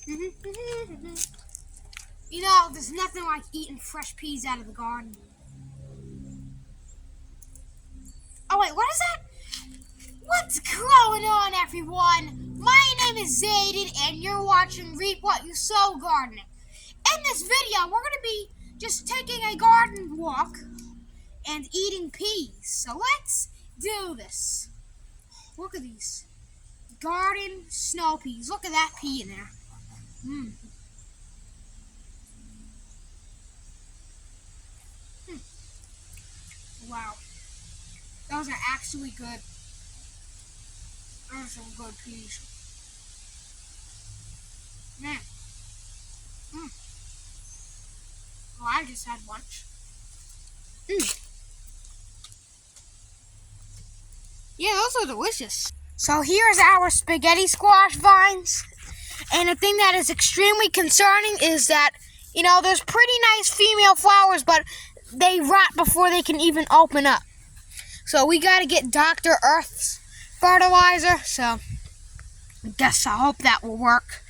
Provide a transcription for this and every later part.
You know, there's nothing like eating fresh peas out of the garden. Oh wait, what is that? What's going on, everyone? My name is Zayden, and you're watching Reap What You Sow Gardening. In this video, we're going to be just taking a garden walk and eating peas. So let's do this. Look at these garden snow peas. Look at that pea in there. Wow. Those are actually good. Those are some good peas. Man. Well, I just had lunch. Yeah, those are delicious. So here's our spaghetti squash vines. And the thing that is extremely concerning is that, you know, there's pretty nice female flowers, but they rot before they can even open up. So we got to get Dr. Earth's fertilizer. So I hope that will work.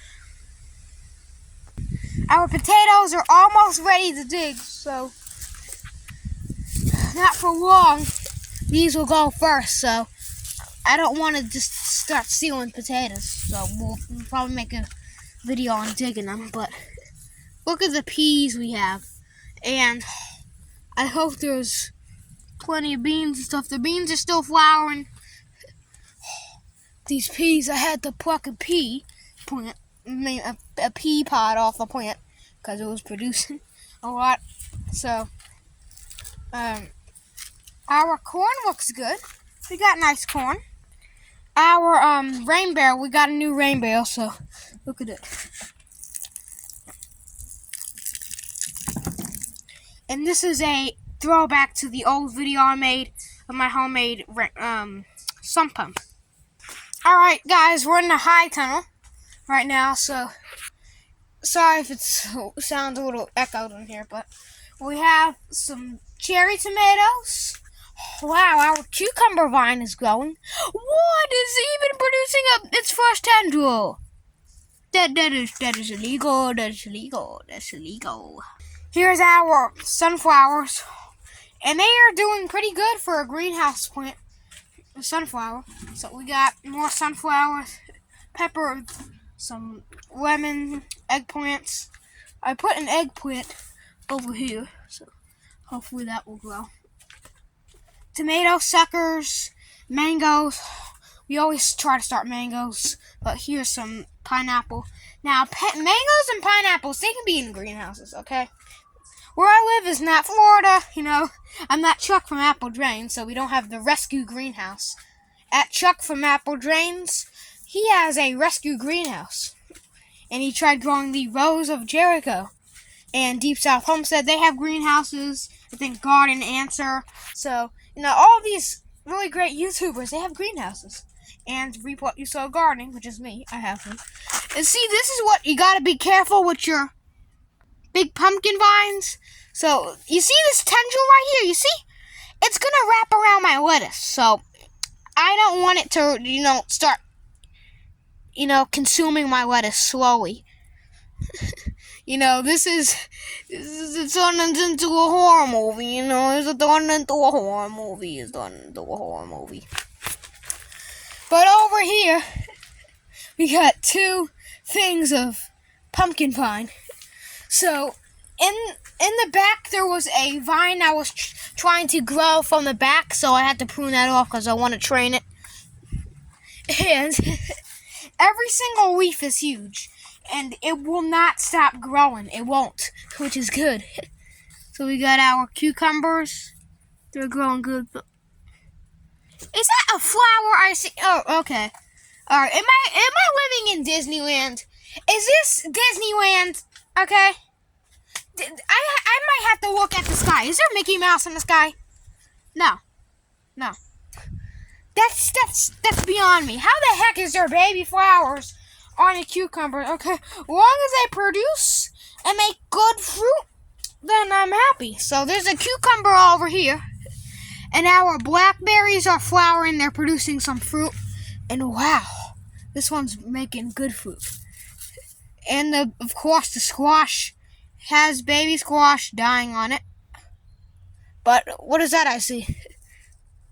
Our potatoes are almost ready to dig, so not for long. These will go first, so I don't want to just start stealing potatoes. So we'll probably make a video on digging them, but look at the peas we have. And I hope there's plenty of beans and stuff. The beans are still flowering. These peas, I had to pluck a pea plant, a pea pod off the plant because it was producing a lot. So, our corn looks good. We got nice corn. Our rain barrel, we got a new rain barrel, so look at it. And this is a throwback to the old video I made of my homemade sump pump. Alright guys, we're in the high tunnel right now, so sorry if it sounds a little echoed in here, but we have some cherry tomatoes. Wow, our cucumber vine is growing. What is even producing its first tendril? That is illegal. That's illegal. That's illegal. Here's our sunflowers, and they are doing pretty good for a greenhouse plant. A sunflower. So we got more sunflowers, pepper, some lemon, eggplants. I put an eggplant over here, so hopefully that will grow. Tomato suckers, mangoes. We always try to start mangoes, but here's some pineapple. Now, mangoes and pineapples, they can be in greenhouses, okay? Where I live is not Florida, you know. I'm not Chuck from Apple Drains, so we don't have the rescue greenhouse. At Chuck from Apple Drains, he has a rescue greenhouse. And he tried growing the Rose of Jericho. And Deep South Homestead, they have greenhouses. I think Garden Answer. So, you know, all these really great YouTubers, they have greenhouses. And Reap What You Sow Gardening, which is me, I have them. And see, this is what you gotta be careful with your big pumpkin vines. So, you see this tendril right here? You see? It's gonna wrap around my lettuce. So, I don't want it to, you know, start, you know, consuming my lettuce slowly. You know, it's turned into a horror movie, you know, it's turned into a horror movie. But over here, we got two things of pumpkin vine. So, in the back, there was a vine I was trying to grow from the back, so I had to prune that off because I want to train it. And every single leaf is huge, and it will not stop growing. It won't, which is good. So we got our cucumbers. They're growing good. Is that a flower I see? Oh, okay. All right. Am I living in Disneyland? Is this Disneyland? Okay. I might have to look at the sky. Is there Mickey Mouse in the sky? No. That's beyond me. How the heck is there baby flowers on a cucumber? Okay, as long as they produce and make good fruit, then I'm happy. So there's a cucumber over here, and our blackberries are flowering. They're producing some fruit, and wow, this one's making good fruit. And of course the squash has baby squash dying on it. But what is that I see? It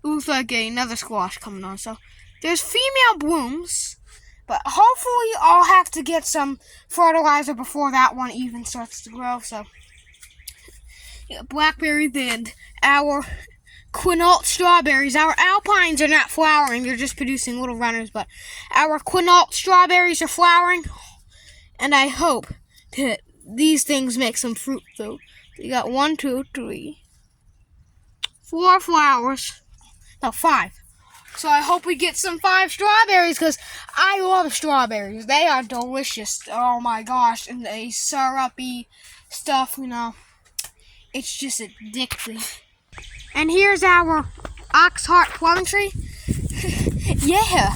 looks like another squash coming on. So there's female blooms, but hopefully I'll have to get some fertilizer before that one even starts to grow. So yeah, blackberries and our Quinault strawberries. Our alpines are not flowering; they're just producing little runners. But our Quinault strawberries are flowering, and I hope that these things make some fruit. So we got 1, 2, 3, 4 flowers. No, 5. So I hope we get some 5 strawberries because I love strawberries. They are delicious. Oh my gosh. And they syrupy stuff, you know. It's just addictive. And here's our Oxheart plum tree. Yeah,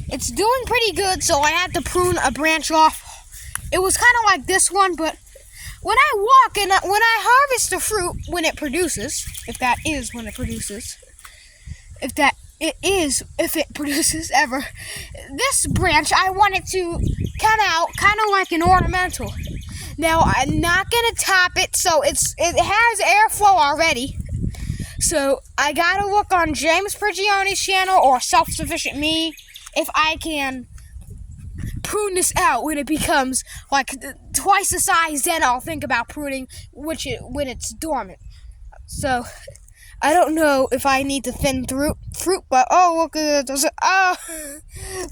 it's doing pretty good, so I had to prune a branch off. It was kind of like this one, but when I walk and when I harvest the fruit, when it produces, if that is when it produces, if it produces ever, this branch, I want it to come out kind of like an ornamental. Now, I'm not going to top it, so it has airflow already. So, I got to look on James Prigione's channel or Self-Sufficient Me if I can prune this out when it becomes like twice the size. Then I'll think about pruning when it's dormant. So, I don't know if I need to thin fruit, but oh, look at that.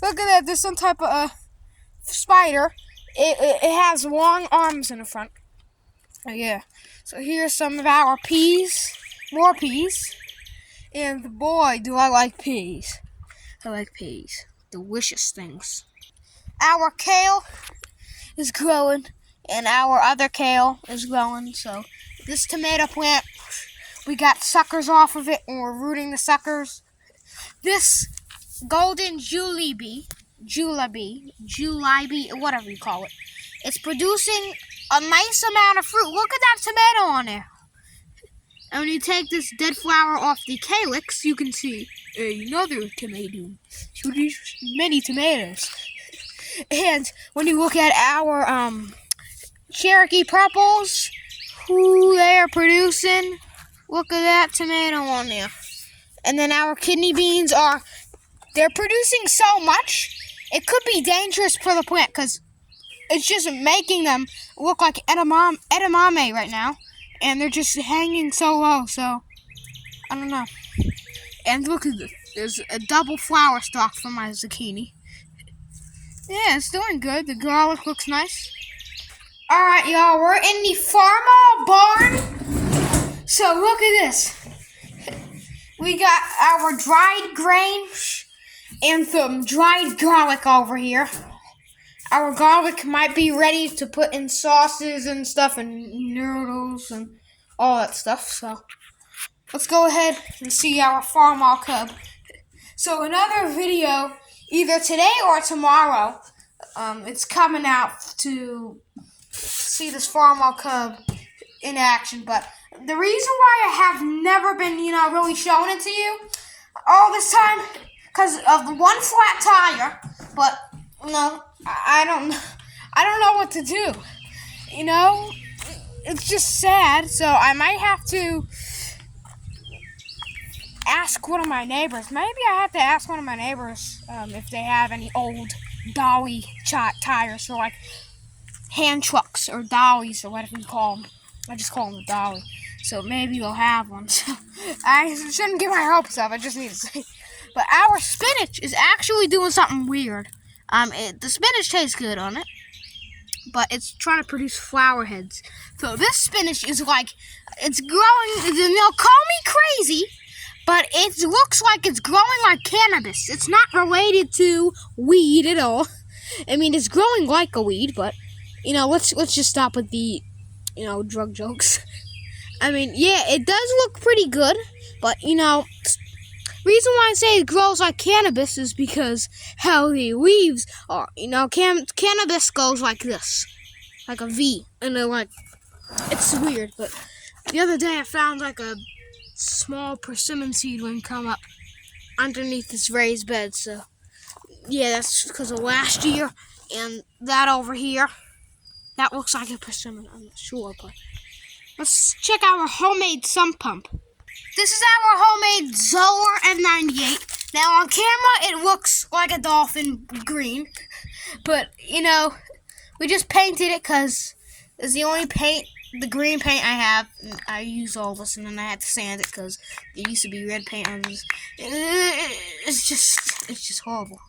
Look at that. There's some type of spider. It has long arms in the front. Oh, yeah. So here's some of our peas. More peas. And boy, do I like peas. I like peas. Delicious things. Our kale is growing, and our other kale is growing. So this tomato plant, we got suckers off of it, and we're rooting the suckers. This golden julebee, whatever you call it, it's producing a nice amount of fruit. Look at that tomato on there. And when you take this dead flower off the calyx, you can see another tomato. So there's many tomatoes. And when you look at our Cherokee purples, who they are producing, look at that tomato on there. And then our kidney beans they're producing so much, it could be dangerous for the plant because it's just making them look like edamame right now. And they're just hanging so low, so I don't know. And look at this. There's a double flower stalk for my zucchini. Yeah, it's doing good. The garlic looks nice. Alright, y'all, we're in the Farmall barn. So look at this. We got our dried grains and some dried garlic over here. Our garlic might be ready to put in sauces and stuff and noodles and all that stuff. So let's go ahead and see our Farmall cub. So another video, either today or tomorrow, it's coming out to see this Farmall cub in action. But the reason why I have never been, really showing it to you all this time, because of the one flat tire. But I don't know what to do. It's just sad. So I might have to ask one of my neighbors. Maybe I have to ask one of my neighbors if they have any old dolly tires for like hand trucks or dollies or whatever you call them. I just call them a dolly. So maybe they'll have one. So I shouldn't get my hopes up. I just need to say. But our spinach is actually doing something weird. The spinach tastes good on it, but it's trying to produce flower heads. So this spinach is like, it's growing, they'll call me crazy, but it looks like it's growing like cannabis. It's not related to weed at all. I mean, it's growing like a weed, but, let's just stop with the, drug jokes. I mean, yeah, it does look pretty good, but, reason why I say it grows like cannabis is because how the leaves are. Cannabis goes like this, like a V, and they're like, it's weird. But the other day I found like a small persimmon seedling come up underneath this raised bed. So yeah, that's because of last year, and that over here That looks like a persimmon. I'm not sure, but let's check our homemade sump pump. This is our homemade Zoller M98. Now on camera, it looks like a dolphin green, but you know, we just painted it because it's the only paint, the green paint I have. I use all this, and then I had to sand it because there used to be red paint on this. It's just horrible.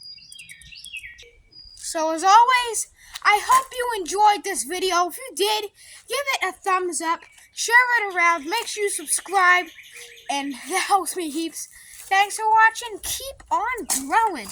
So as always, I hope you enjoyed this video. If you did, give it a thumbs up, share it around, make sure you subscribe, and that helps me heaps. Thanks for watching. Keep on growing.